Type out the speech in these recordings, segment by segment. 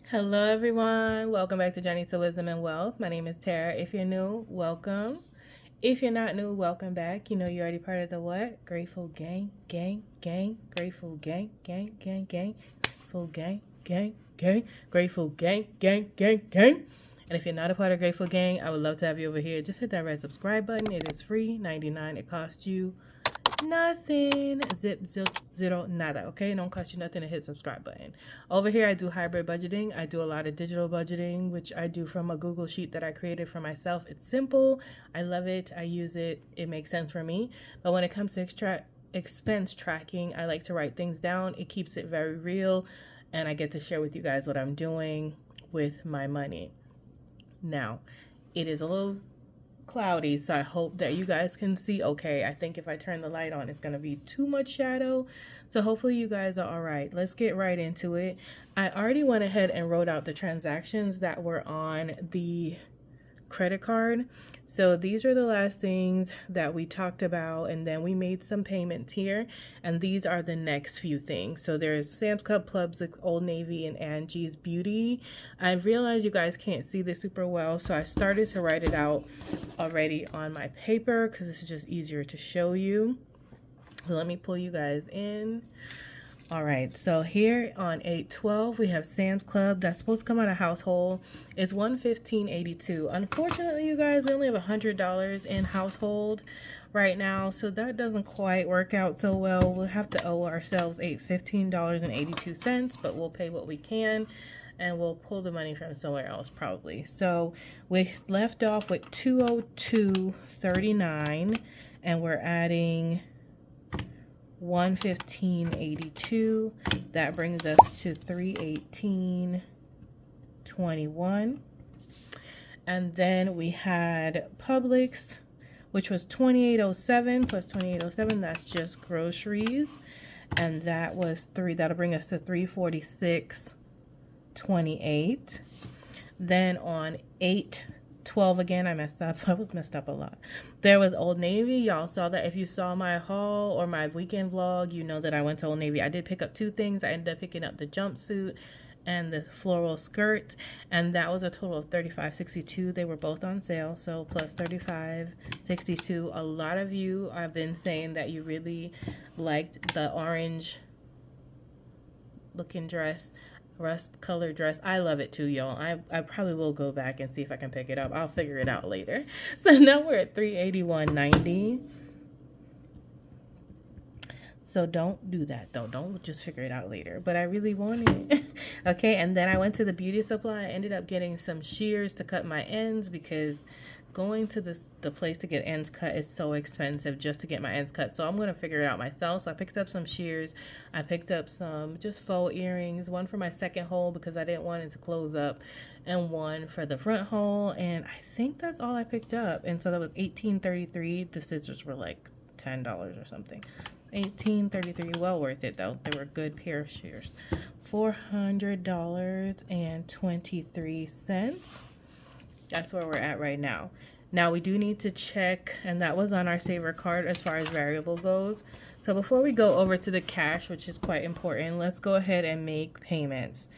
Hello everyone, welcome back to Journey to Wisdom and Wealth. My name is Tara. If you're new, welcome. If you're not new, welcome back. You know you're already part of the what? Grateful gang, gang, gang, grateful gang, gang, gang, gang, grateful gang, gang, gang, grateful gang, gang, gang, gang. And if you're not a part of Grateful Gang, I would love to have you over here. Just hit that red subscribe button. It is free, $99. It costs you nothing. Zero, nada. Okay, it don't cost you nothing to hit subscribe button. Over here I do hybrid budgeting. I do a lot of digital budgeting, which I do from a Google sheet that I created for myself. It's simple, I love it, I use it, it makes sense for me. But when it comes to expense tracking, I like to write things down. It keeps it very real, and I get to share with you guys what I'm doing with my money. Now, it is a little cloudy, so I hope that you guys can see okay. I think if I turn the light on, it's going to be too much shadow, so hopefully you guys are all right. Let's get right into it. I already went ahead and wrote out the transactions that were on the credit card. So these are the last things that we talked about, and then we made some payments here, and these are the next few things. So there's Sam's Club, Publix, Old Navy, and Angie's Beauty. I realize you guys can't see this super well, so I started to write it out already on my paper because this is just easier to show you. So let me pull you guys in. All right, so here on 8/12 we have Sam's Club. That's supposed to come out of household. It's $115.82. Unfortunately, you guys, we only have $100 in household right now, so that doesn't quite work out so well. We'll have to owe ourselves $15.82, but we'll pay what we can, and we'll pull the money from somewhere else probably. So we left off with $202.39, and we're adding $115.82. That brings us to $318.21. And then we had Publix, which was $28.07 plus $28.07. That's just groceries, and that was that'll bring us to $346.28. Then on 8/12 again, I messed up. I was messed up a lot. There was Old Navy. Y'all saw that. If you saw my haul or my weekend vlog, you know that I went to Old Navy. I did pick up two things. I ended up picking up the jumpsuit and the floral skirt, and that was a total of $35.62. They were both on sale, so plus $35.62. A lot of you have been saying that you really liked the orange looking dress, rust color dress. I love it too, y'all. I probably will go back and see if I can pick it up. I'll figure it out later. So now we're at $381.90. So don't do that though. Don't just figure it out later. But I really want it. Okay, and then I went to the beauty supply. I ended up getting some shears to cut my ends because going to the place to get ends cut is so expensive just to get my ends cut. So I'm going to figure it out myself. So I picked up some shears. I picked up some just faux earrings, one for my second hole because I didn't want it to close up, and one for the front hole. And I think that's all I picked up. And so that was $18.33. The scissors were like $10 or something. $18.33. Well worth it though. They were a good pair of shears. $400.23. That's where we're at right now. Now we do need to check, and that was on our saver card as far as variable goes. So before we go over to the cash, which is quite important, let's go ahead and make payments.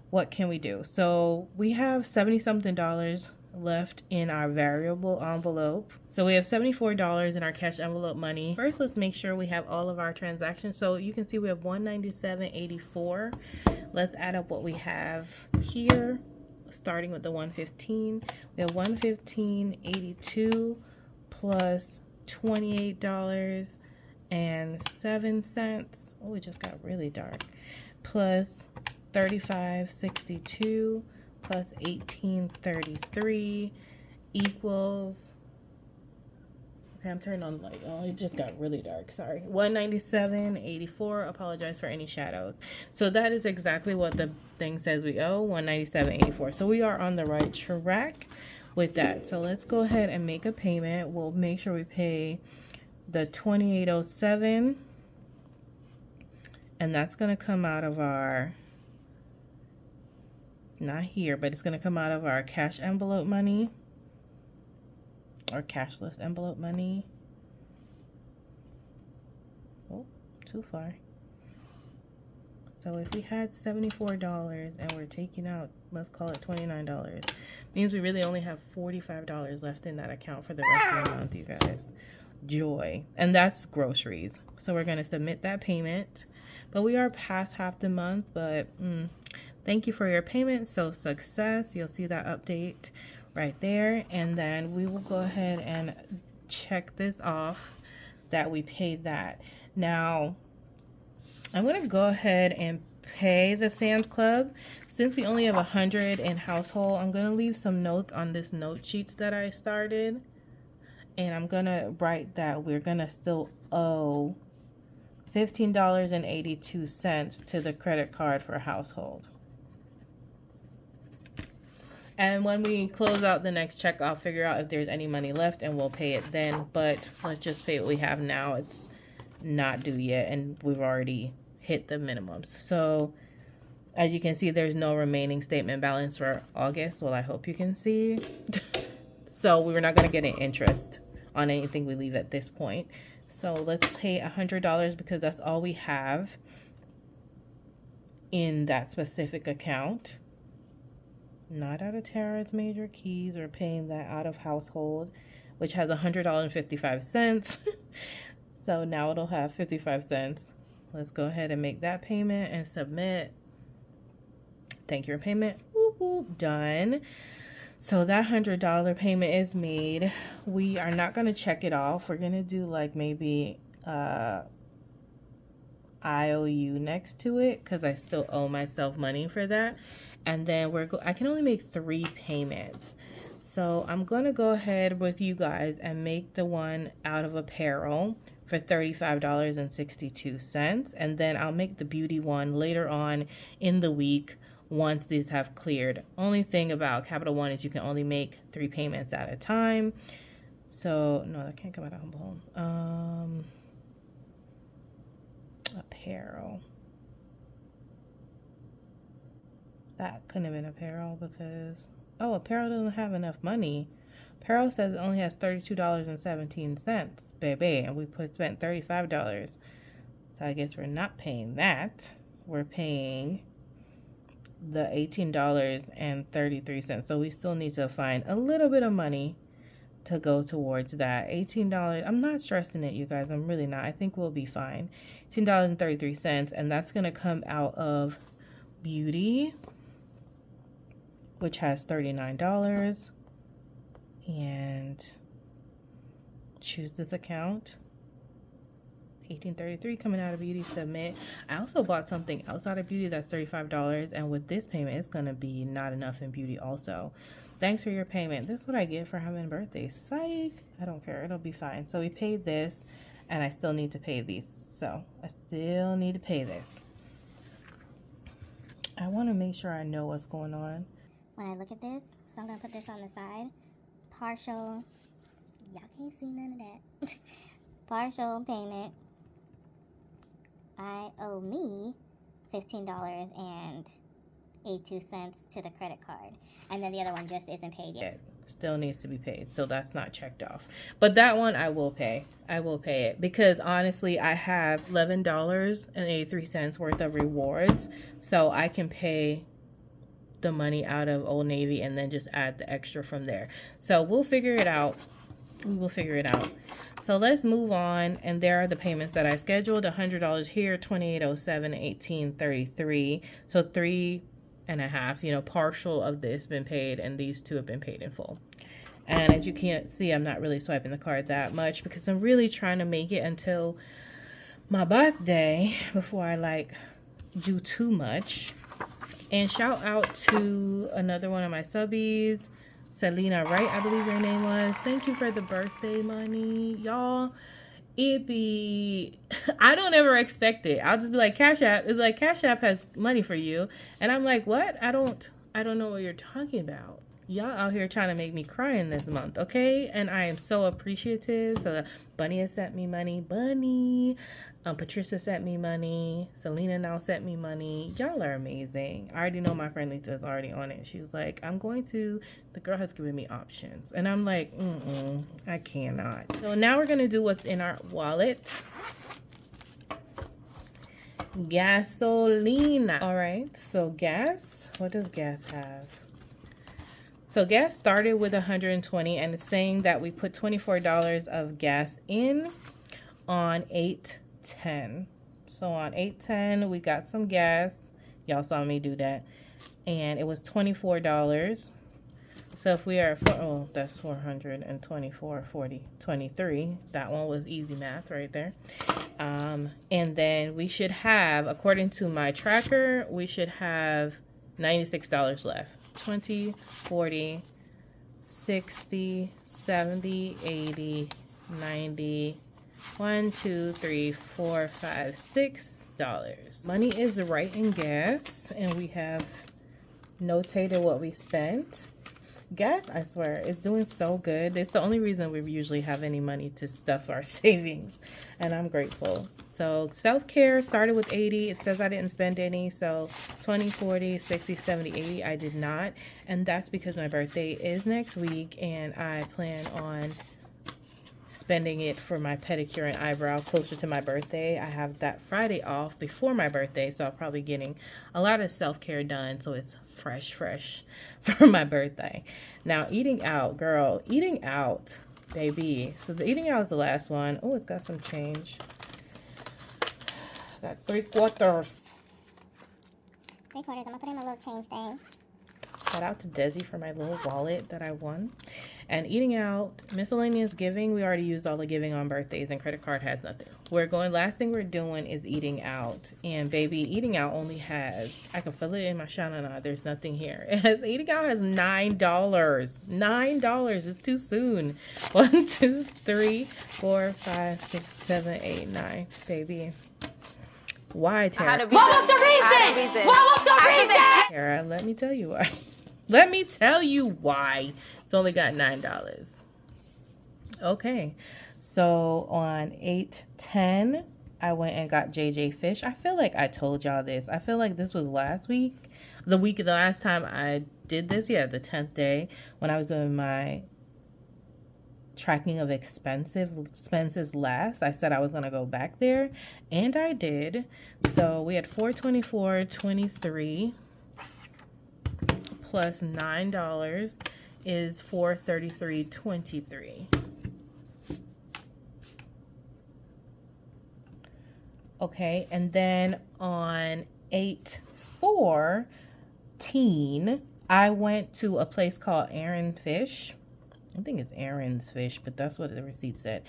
What can we do? So we have $70-something left in our variable envelope. So we have $74 in our cash envelope money. First, let's make sure we have all of our transactions. So you can see we have $197.84. Let's add up what we have here. Starting with the 115, we have $115.82 plus $28.07. Oh, it just got really dark. Plus $35.62 plus $18.33 equals. Okay, I'm turning on the light. Oh, it just got really dark. Sorry. $197.84. Apologize for any shadows. So that is exactly what the thing says we owe, $197.84. So we are on the right track with that. So let's go ahead and make a payment. We'll make sure we pay the $28.07. And that's going to come out of our, not here, but it's going to come out of our cash envelope money. Or cashless envelope money. Oh, too far. So if we had $74 and we're taking out, let's call it $29, means we really only have $45 left in that account for the rest of the month, you guys. Joy. And that's groceries. So we're going to submit that payment. But we are past half the month, but thank you for your payment. So success. You'll see that update right there. And then we will go ahead and check this off that we paid that. Now, I'm going to go ahead and pay the Sam's Club. Since we only have 100 in household, I'm going to leave some notes on this note sheets that I started. And I'm going to write that we're going to still owe $15.82 to the credit card for household. And when we close out the next check, I'll figure out if there's any money left and we'll pay it then. But let's just pay what we have now. It's not due yet and we've already hit the minimums. So as you can see, there's no remaining statement balance for August. Well, I hope you can see. So we're not going to get an interest on anything we leave at this point. So let's pay $100 because that's all we have in that specific account. Not out of Tara's major keys. We're paying that out of household, which has $100.55. So now it'll have 55 cents. Let's go ahead and make that payment and submit. Thank you for payment. Whoop, whoop, done. So that $100 payment is made. We are not going to check it off. We're going to do like maybe IOU next to it because I still owe myself money for that. And then I can only make 3 payments. So I'm going to go ahead with you guys and make the one out of apparel for $35.62. And then I'll make the beauty one later on in the week once these have cleared. Only thing about Capital One is you can only make 3 payments at a time. So, no, that can't come out of Humble Home. Apparel. That couldn't have been apparel because, oh, apparel doesn't have enough money. Apparel says it only has $32.17, baby, and we spent $35. So I guess we're not paying that. We're paying the $18.33. So we still need to find a little bit of money to go towards that. $18. I'm not stressing it, you guys. I'm really not. I think we'll be fine. $18.33, and that's going to come out of beauty, which has $39. And choose this account. $18.33 coming out of beauty, submit. I also bought something else out of beauty that's $35, and with this payment it's gonna be not enough in beauty also. Thanks for your payment. This is what I get for having birthdays. Psych. I don't care, it'll be fine. So we paid this and I still need to pay these. So I still need to pay this. I want to make sure I know what's going on when I look at this. So I'm gonna put this on the side. Partial, y'all can't see none of that. Partial payment. I owe me $15.82 to the credit card, and then the other one just isn't paid yet. Still needs to be paid, so that's not checked off. But that one I will pay. I will pay it because honestly I have $11.83 worth of rewards, so I can pay the money out of Old Navy and then just add the extra from there. So we'll figure it out. We will figure it out. So let's move on, and there are the payments that I scheduled. $100 here, $28.07, $18.33. So 3.5, you know, partial of this been paid, and these 2 have been paid in full. And as you can't see, I'm not really swiping the card that much because I'm really trying to make it until my birthday before I like do too much. And shout out to another one of my subbies, Selena Wright, I believe her name was. Thank you for the birthday money. Y'all, it be, I don't ever expect it. I'll just be like, Cashapp. It's like, Cashapp has money for you. And I'm like, what? I don't know what you're talking about. Y'all out here trying to make me cry in this month, okay? And I am so appreciative. So Bunny has sent me money. Bunny. Patricia sent me money. Selena now sent me money. Y'all are amazing. I already know my friend Lisa is already on it. She's like, the girl has given me options. And I'm like, I cannot. So now we're going to do what's in our wallet. gasolina. All right, so gas, what does gas have? So gas started with 120, and it's saying that we put $24 of gas in on 8/10. So on 8/10, we got some gas. Y'all saw me do that. And it was $24. So if we are, oh, that's 424, 40, 23. That one was easy math right there. And then we should have, according to my tracker, we should have $96 left. 20, 40, 60, 70, 80, 90, 1, 2, 3, 4, 5, $6. Money is right in gas, and we have notated what we spent. Gas, I swear, is doing so good. It's the only reason we usually have any money to stuff our savings, and I'm grateful. So self-care started with 80. It says I didn't spend any, so 20, 40, 60, 70, 80, I did not. And that's because my birthday is next week, and I plan on spending it for my pedicure and eyebrow closer to my birthday. I have that Friday off before my birthday, so I'll probably getting a lot of self-care done, so it's fresh for my birthday. Now, eating out, girl, eating out, baby. So the eating out is the last one. Oh, it's got some change. Got 3/4. 3/4. I'm gonna put in a little change thing. Shout out to Desi for my little wallet that I won. And eating out, miscellaneous giving, we already used all the giving on birthdays, and credit card has nothing. Last thing we're doing is eating out. And baby, eating out only has, I can feel it in my shanana, there's nothing here. Eating out has $9. $9, it's too soon. 1, 2, 3, 4, 5, 6, 7, 8, 9, baby. Why, Tara? What was the reason? What was the reason? Tara, let me tell you why. Let me tell you why. It's only got $9. Okay. So on 8/10, I went and got JJ Fish. I feel like I told y'all this. I feel like this was last week. The last time I did this. Yeah, the 10th day when I was doing my tracking of expenses last. I said I was going to go back there, and I did. So we had $424.23 plus $9 is $433.23. Okay, and then on 8/14, I went to a place called Aaron Fish. I think it's Aaron's Fish, but that's what the receipt said.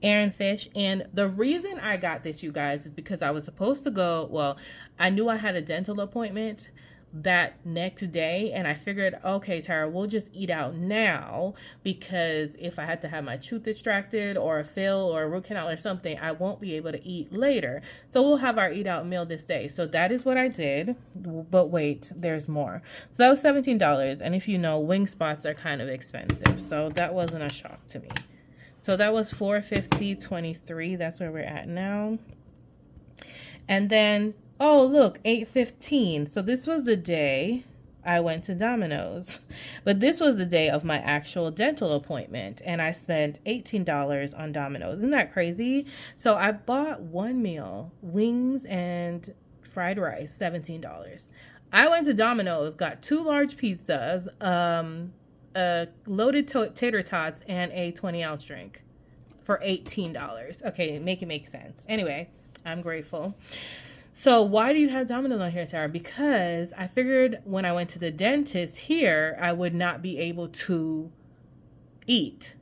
Aaron Fish. And the reason I got this, you guys, is because I was supposed to go, well, I knew I had a dental appointment that next day, and I figured, okay, Tara, we'll just eat out now, because if I had to have my tooth extracted or a fill or a root canal or something, I won't be able to eat later. So we'll have our eat out meal this day. So that is what I did. But wait, there's more. So that was $17. And if you know, wing spots are kind of expensive, so that wasn't a shock to me. So that was $450.23. That's where we're at now. And then, oh, look, 8/15. So this was the day I went to Domino's. But this was the day of my actual dental appointment, and I spent $18 on Domino's. Isn't that crazy? So I bought one meal, wings and fried rice, $17. I went to Domino's, got 2 large pizzas, loaded tater tots, and a 20-ounce drink for $18. Okay, make it make sense. Anyway, I'm grateful. So why do you have Domino's on here, Tara? Because I figured when I went to the dentist here, I would not be able to eat.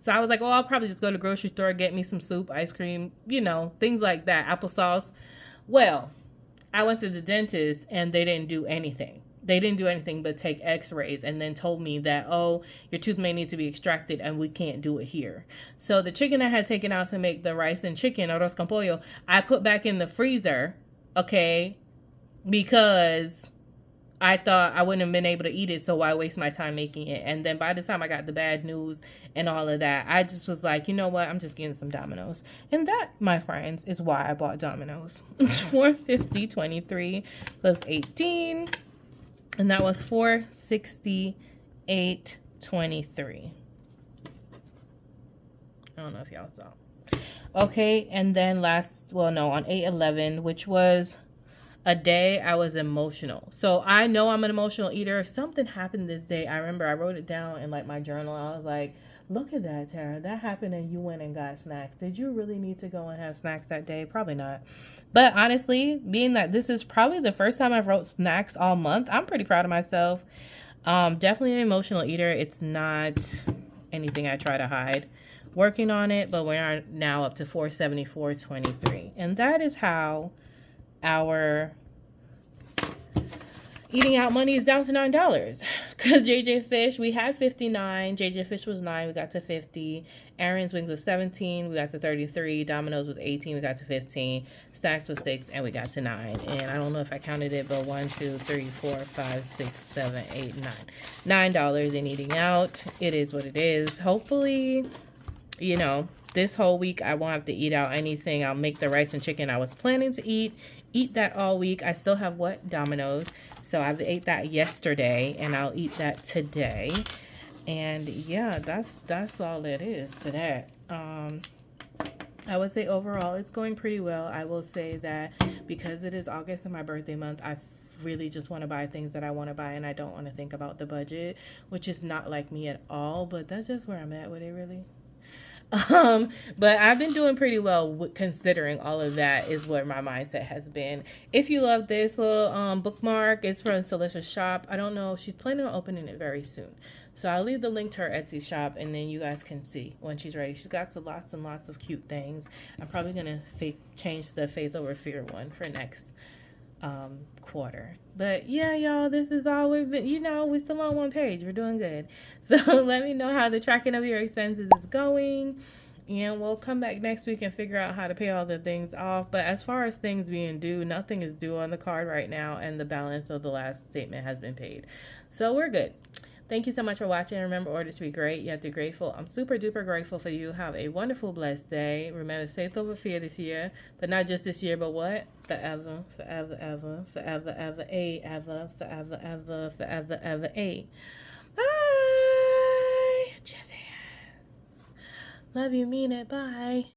So I was like, oh, I'll probably just go to the grocery store, get me some soup, ice cream, you know, things like that, applesauce. Well, I went to the dentist and they didn't do anything. They didn't do anything but take x-rays and then told me that, oh, your tooth may need to be extracted and we can't do it here. So the chicken I had taken out to make the rice and chicken, arroz con pollo, I put back in the freezer, okay, because I thought I wouldn't have been able to eat it, so why waste my time making it? And then by the time I got the bad news and all of that, I just was like, you know what, I'm just getting some Domino's. And that, my friends, is why I bought Domino's. $450.23 plus 18. And that was $468.23. I don't know if y'all saw. Okay, and then on 8/11, which was a day I was emotional. So I know I'm an emotional eater. Something happened this day. I remember I wrote it down in like my journal. I was like, look at that, Tara. That happened and you went and got snacks. Did you really need to go and have snacks that day? Probably not. But honestly, being that this is probably the first time I've wrote snacks all month, I'm pretty proud of myself. Definitely an emotional eater. It's not anything I try to hide. Working on it, but we're now up to $474.23. And that is how our eating out money is down to $9. Because JJ Fish, we had 59. JJ Fish was 9. We got to 50. Aaron's Wings was 17. We got to 33. Domino's was 18. We got to 15. Snacks was 6. And we got to 9. And I don't know if I counted it, but 1, 2, 3, 4, 5, 6, 7, 8, 9. $9 in eating out. It is what it is. Hopefully, you know, this whole week I won't have to eat out anything. I'll make the rice and chicken I was planning to eat that all week. I still have what? Domino's. So I ate that yesterday and I'll eat that today. And yeah, that's all it is to that. I would say overall it's going pretty well. I will say that because it is August and my birthday month, I really just want to buy things that I want to buy and I don't want to think about the budget, which is not like me at all, but that's just where I'm at with it really. But I've been doing pretty well considering all of that is what my mindset has been. If you love this little bookmark, it's from Celicia's shop. I don't know, she's planning on opening it very soon. So I'll leave the link to her Etsy shop and then you guys can see when she's ready. She's got lots and lots of cute things. I'm probably going to change the Faith Over Fear one for next quarter. But yeah, y'all, this is all we've been, you know, we're still on one page. We're doing good. So let me know how the tracking of your expenses is going. And we'll come back next week and figure out how to pay all the things off. But as far as things being due, nothing is due on the card right now. And the balance of the last statement has been paid. So we're good. Thank you so much for watching. Remember, orders to be great. You have to be grateful. I'm super duper grateful for you. Have a wonderful, blessed day. Remember, faith over fear this year. But not just this year, but what? Forever, forever, ever, forever, ever, ever, forever, ever, forever, ever, Bye. Cheers. Love you, mean it. Bye.